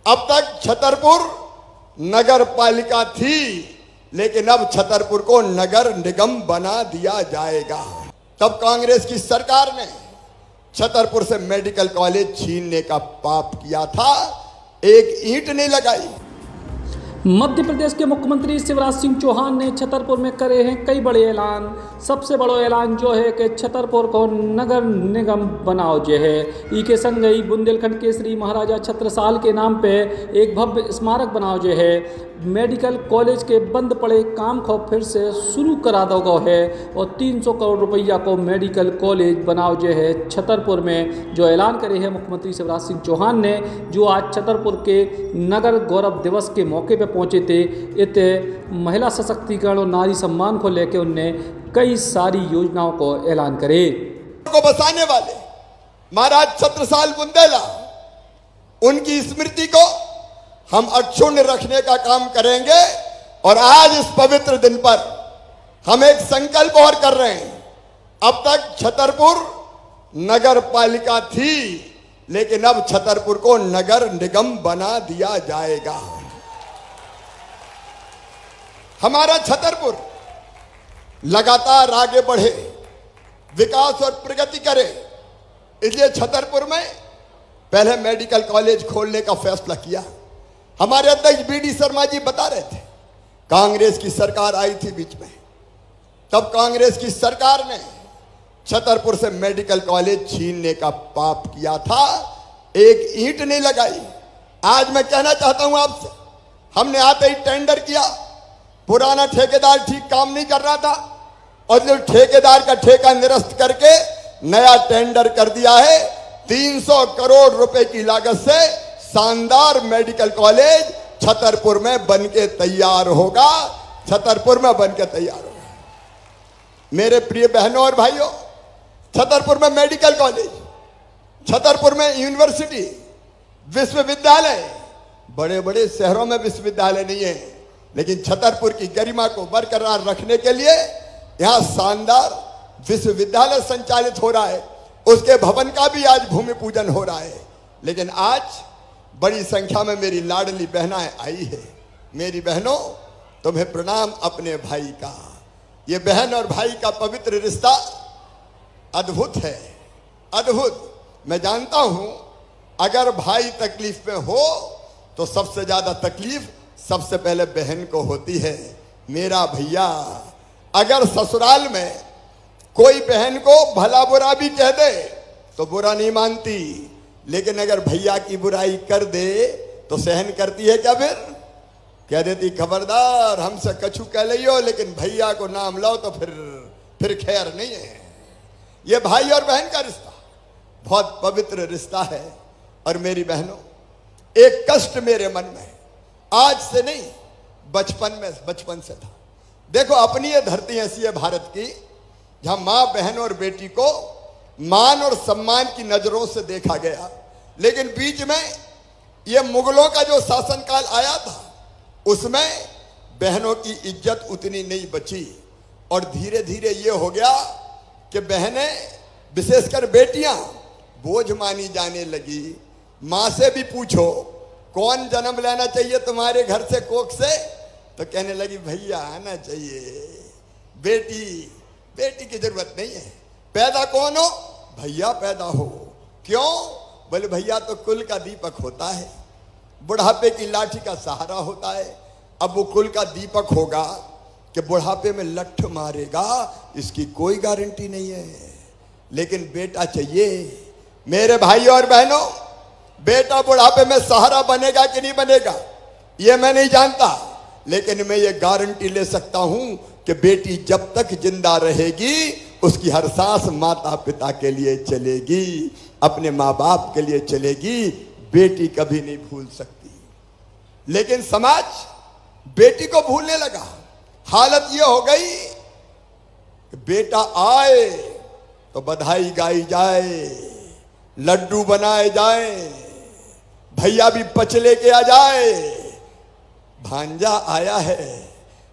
अब तक छतरपुर नगर पालिका थी, लेकिन अब छतरपुर को नगर निगम बना दिया जाएगा। तब कांग्रेस की सरकार ने छतरपुर से मेडिकल कॉलेज छीनने का पाप किया था, एक ईंट नहीं लगाई। मध्य प्रदेश के मुख्यमंत्री शिवराज सिंह चौहान ने छतरपुर में करे हैं कई बड़े ऐलान। सबसे बड़ा ऐलान जो है कि छतरपुर को नगर निगम बनाओ जो है। ई के संग ही बुंदेलखंड केसरी महाराजा छत्रसाल के नाम पे एक भव्य स्मारक बनाओ जो है। मेडिकल कॉलेज के बंद पड़े काम को फिर से शुरू करा दो गो है और 300 करोड़ रुपया को मेडिकल कॉलेज बनाओ जो है छतरपुर में। जो ऐलान करे हैं मुख्यमंत्री शिवराज सिंह चौहान ने, जो आज छतरपुर के नगर गौरव दिवस के मौके पर पहुंचे थे। इतने महिला सशक्तिकरण और नारी सम्मान को लेकर उनने कई सारी योजनाओं को ऐलान करे। को बसाने वाले महाराज छत्रसाल बुंदेला, उनकी स्मृति को हम अक्षुण्ण रखने का काम करेंगे। और आज इस पवित्र दिन पर हम एक संकल्प और कर रहे हैं। अब तक छतरपुर नगर पालिका थी, लेकिन अब छतरपुर को नगर निगम बना दिया जाएगा। हमारा छतरपुर लगातार आगे बढ़े, विकास और प्रगति करे, इसलिए छतरपुर में पहले मेडिकल कॉलेज खोलने का फैसला किया। हमारे अध्यक्ष बीडी शर्मा जी बता रहे थे, कांग्रेस की सरकार आई थी बीच में, तब कांग्रेस की सरकार ने छतरपुर से मेडिकल कॉलेज छीनने का पाप किया था, एक ईंट नहीं लगाई। आज मैं कहना चाहता हूं आपसे, हमने आते ही टेंडर किया, पुराना ठेकेदार ठीक काम नहीं कर रहा था और जो ठेकेदार का ठेका निरस्त करके नया टेंडर कर दिया है। 300 करोड़ रुपए की लागत से शानदार मेडिकल कॉलेज छतरपुर में बनके तैयार होगा। छतरपुर में बनके तैयार होगा। मेरे प्रिय बहनों और भाइयों, छतरपुर में मेडिकल कॉलेज, छतरपुर में यूनिवर्सिटी, विश्वविद्यालय, बड़े बड़े शहरों में विश्वविद्यालय नहीं है, लेकिन छतरपुर की गरिमा को बरकरार रखने के लिए यहां शानदार विश्वविद्यालय संचालित हो रहा है। उसके भवन का भी आज भूमि पूजन हो रहा है। लेकिन आज बड़ी संख्या में मेरी लाडली बहनाएं आई है। मेरी बहनों, तुम्हें प्रणाम अपने भाई का। ये बहन और भाई का पवित्र रिश्ता अद्भुत है, अद्भुत। मैं जानता हूं अगर भाई तकलीफ में हो तो सबसे ज्यादा तकलीफ सबसे पहले बहन को होती है। मेरा भैया, अगर ससुराल में कोई बहन को भला बुरा भी कह दे तो बुरा नहीं मानती, लेकिन अगर भैया की बुराई कर दे तो सहन करती है क्या? फिर कह देती, खबरदार हमसे कछु कह लियो, लेकिन भैया को नाम लो तो फिर खैर नहीं है। यह भाई और बहन का रिश्ता बहुत पवित्र रिश्ता है। और मेरी बहनों, एक कष्ट मेरे मन में आज से नहीं, बचपन से था। देखो, अपनी ये धरती ऐसी है भारत की, जहां मां, बहन और बेटी को मान और सम्मान की नजरों से देखा गया। लेकिन बीच में ये मुगलों का जो शासनकाल आया था, उसमें बहनों की इज्जत उतनी नहीं बची। और धीरे धीरे ये हो गया कि बहनें, विशेषकर बेटियां, बोझ मानी जाने लगी। मां से भी पूछो कौन जन्म लेना चाहिए तुम्हारे घर से, कोख से, तो कहने लगी भैया आना चाहिए। बेटी की जरूरत नहीं है। पैदा कौन हो? भैया पैदा हो। क्यों? बोले भैया तो कुल का दीपक होता है, बुढ़ापे की लाठी का सहारा होता है। अब वो कुल का दीपक होगा कि बुढ़ापे में लठ मारेगा, इसकी कोई गारंटी नहीं है। लेकिन बेटा चाहिए। मेरे भाइयों और बहनों, बेटा बुढ़ापे में सहारा बनेगा कि नहीं बनेगा ये मैं नहीं जानता, लेकिन मैं ये गारंटी ले सकता हूं कि बेटी जब तक जिंदा रहेगी उसकी हर सांस माता पिता के लिए चलेगी, अपने माँ बाप के लिए चलेगी। बेटी कभी नहीं भूल सकती। लेकिन समाज बेटी को भूलने लगा। हालत ये हो गई कि बेटा आए तो बधाई गाई जाए, लड्डू बनाए जाए, भैया भी पचले के आ जाए, भांजा आया है।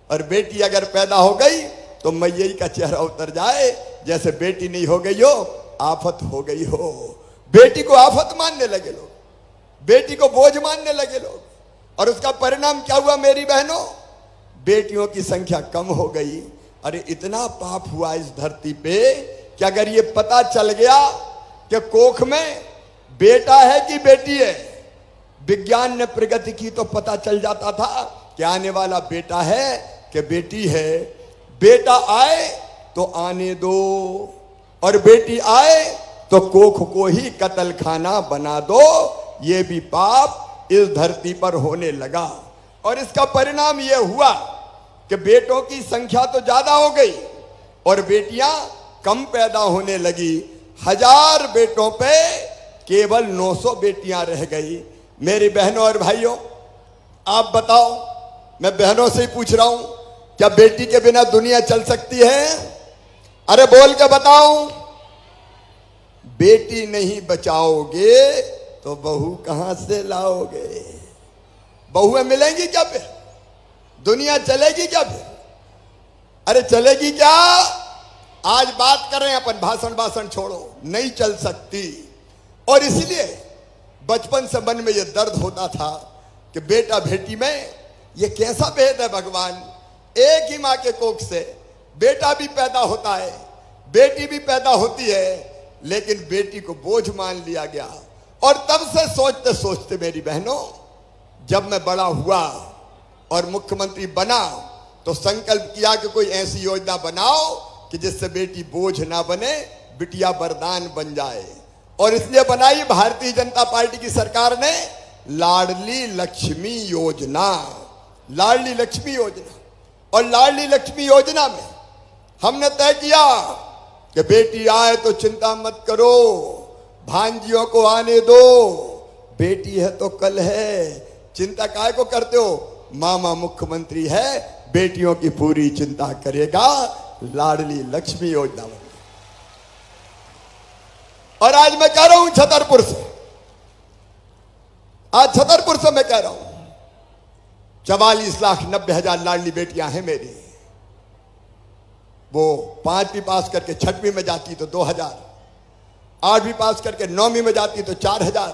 और बेटी अगर पैदा हो गई तो मैया का चेहरा उतर जाए, जैसे बेटी नहीं हो गई हो, आफत हो गई हो। बेटी को आफत मानने लगे लोग। बेटी को बोझ मानने लगे लोग, और उसका परिणाम क्या हुआ मेरी बहनों? बेटियों की संख्या कम हो गई। अरे इतना पाप हुआ इस धरती पे कि अगर ये पता चल गया कि कोख में बेटा है कि बेटी है, विज्ञान ने प्रगति की तो पता चल जाता था कि आने वाला बेटा है कि बेटी है। बेटा आए तो आने दो, और बेटी आए तो कोख को ही कत्ल खाना बना दो। ये भी पाप इस धरती पर होने लगा, और इसका परिणाम यह हुआ कि बेटों की संख्या तो ज्यादा हो गई और बेटियां कम पैदा होने लगी। 1000 बेटों पे केवल 900 बेटियां रह गई। मेरी बहनों और भाइयों, आप बताओ, मैं बहनों से ही पूछ रहा हूं, क्या बेटी के बिना दुनिया चल सकती है? अरे बोल के बताओ। बेटी नहीं बचाओगे तो बहू कहां से लाओगे? बहुएं मिलेंगी क्या फिर? दुनिया चलेगी क्या फिर? अरे चलेगी क्या? आज बात कर रहे हैं अपन, भाषण छोड़ो, नहीं चल सकती। और इसलिए बचपन से मन में यह दर्द होता था कि बेटा बेटी में यह कैसा भेद है भगवान। एक ही मां के कोख से बेटा भी पैदा होता है, बेटी भी पैदा होती है, लेकिन बेटी को बोझ मान लिया गया। और तब से सोचते सोचते मेरी बहनों, जब मैं बड़ा हुआ और मुख्यमंत्री बना तो संकल्प किया कि कोई ऐसी योजना बनाओ कि जिससे बेटी बोझ ना बने, बिटिया वरदान बन जाए। और इसलिए बनाई भारतीय जनता पार्टी की सरकार ने लाडली लक्ष्मी योजना। लाडली लक्ष्मी योजना, और लाडली लक्ष्मी योजना में हमने तय किया कि बेटी आए तो चिंता मत करो, भांजियों को आने दो, बेटी है तो कल है, चिंता काहे को करते हो? मामा मुख्यमंत्री है, बेटियों की पूरी चिंता करेगा। लाडली लक्ष्मी योजना में। और आज मैं कह रहा हूं छतरपुर से, आज छतरपुर से मैं कह रहा हूं, 44,90,000 लाडली बेटियां हैं मेरी। वो 5वीं पास करके 6वीं में जाती तो 2,000, 8वीं पास करके 9वीं में जाती तो 4,000,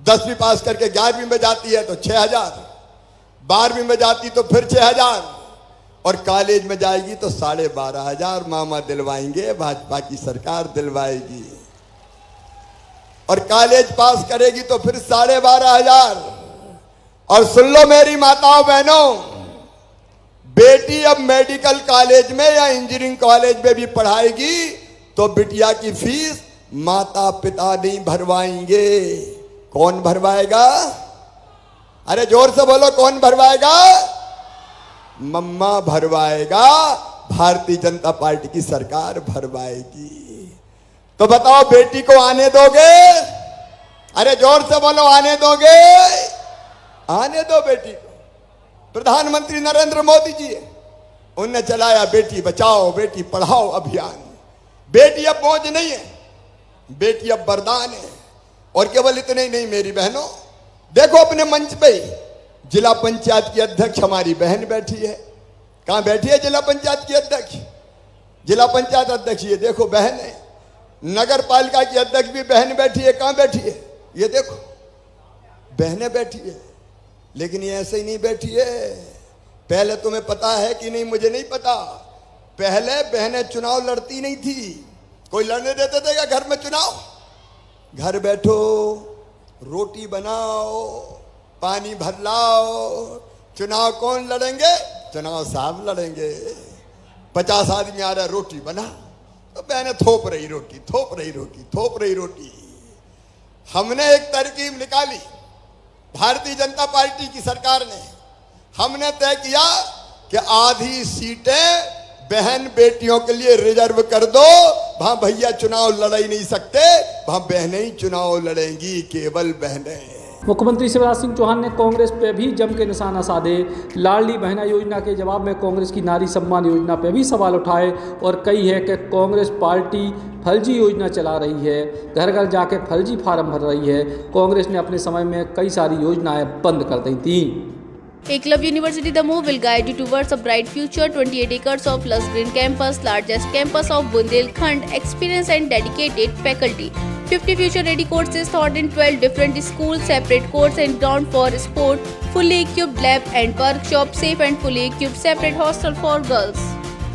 10वीं पास करके 11वीं में जाती है तो 6,000, 12वीं में जाती तो फिर 6,000, और कॉलेज में जाएगी तो 12,500 मामा दिलवाएंगे, भाजपा की सरकार दिलवाएगी। और कॉलेज पास करेगी तो फिर 12,500। और सुन लो मेरी माताओं बहनों, बेटी अब मेडिकल कॉलेज में या इंजीनियरिंग कॉलेज में भी पढ़ाएगी तो बिटिया की फीस माता पिता नहीं भरवाएंगे। कौन भरवाएगा? अरे जोर से बोलो, कौन भरवाएगा? मम्मा भरवाएगा, भारतीय जनता पार्टी की सरकार भरवाएगी। तो बताओ, बेटी को आने दोगे? अरे जोर से बोलो, आने दोगे? आने दो बेटी को। प्रधानमंत्री नरेंद्र मोदी जी, उनने चलाया बेटी बचाओ बेटी पढ़ाओ अभियान। बेटी अब बोझ नहीं है, बेटी अब वरदान है। और केवल इतने ही नहीं मेरी बहनों, देखो अपने मंच पे जिला पंचायत की अध्यक्ष हमारी बहन बैठी है। कहां बैठी है जिला पंचायत की अध्यक्ष? जिला पंचायत अध्यक्ष ये देखो बहन है। नगर पालिका की अध्यक्ष भी बहन बैठी है। कहां बैठी है? ये देखो बहनें बैठी है। लेकिन ये ऐसे ही नहीं बैठी है। पहले तुम्हें पता है कि नहीं मुझे नहीं पता, पहले बहनें चुनाव लड़ती नहीं थी। कोई लड़ने देते थे क्या घर में चुनाव? घर बैठो, रोटी बनाओ, पानी भर लाओ, चुनाव कौन लड़ेंगे? चुनाव साहब लड़ेंगे। 50 आदमी आ रहा है, रोटी बना, तो बहनें थोप रही रोटी, थोप रही रोटी, थोप रही रोटी। हमने एक तरकीब निकाली, भारतीय जनता पार्टी की सरकार ने। हमने तय किया कि आधी सीटें बहन बेटियों के लिए रिजर्व कर दो। वहां भैया चुनाव लड़ ही नहीं सकते, वहां बहनें ही चुनाव लड़ेंगी, केवल बहनें। मुख्यमंत्री शिवराज सिंह चौहान ने कांग्रेस पे भी जम के निशाना साधे। लाडली बहना योजना के जवाब में कांग्रेस की नारी सम्मान योजना पे भी सवाल उठाए और कही है कि कांग्रेस पार्टी फर्जी योजना चला रही है, घर घर जाके फर्जी फार्म भर रही है। कांग्रेस ने अपने समय में कई सारी योजनाएं बंद कर दी थी। Eklavya University Damoh will guide you towards a bright future. 28 acres of lush green campus, largest campus of Bundelkhand, experienced and dedicated faculty, 50 future-ready courses taught in 12 different schools, separate courts and ground for sport, fully equipped lab and workshop, safe and fully equipped separate hostel for girls.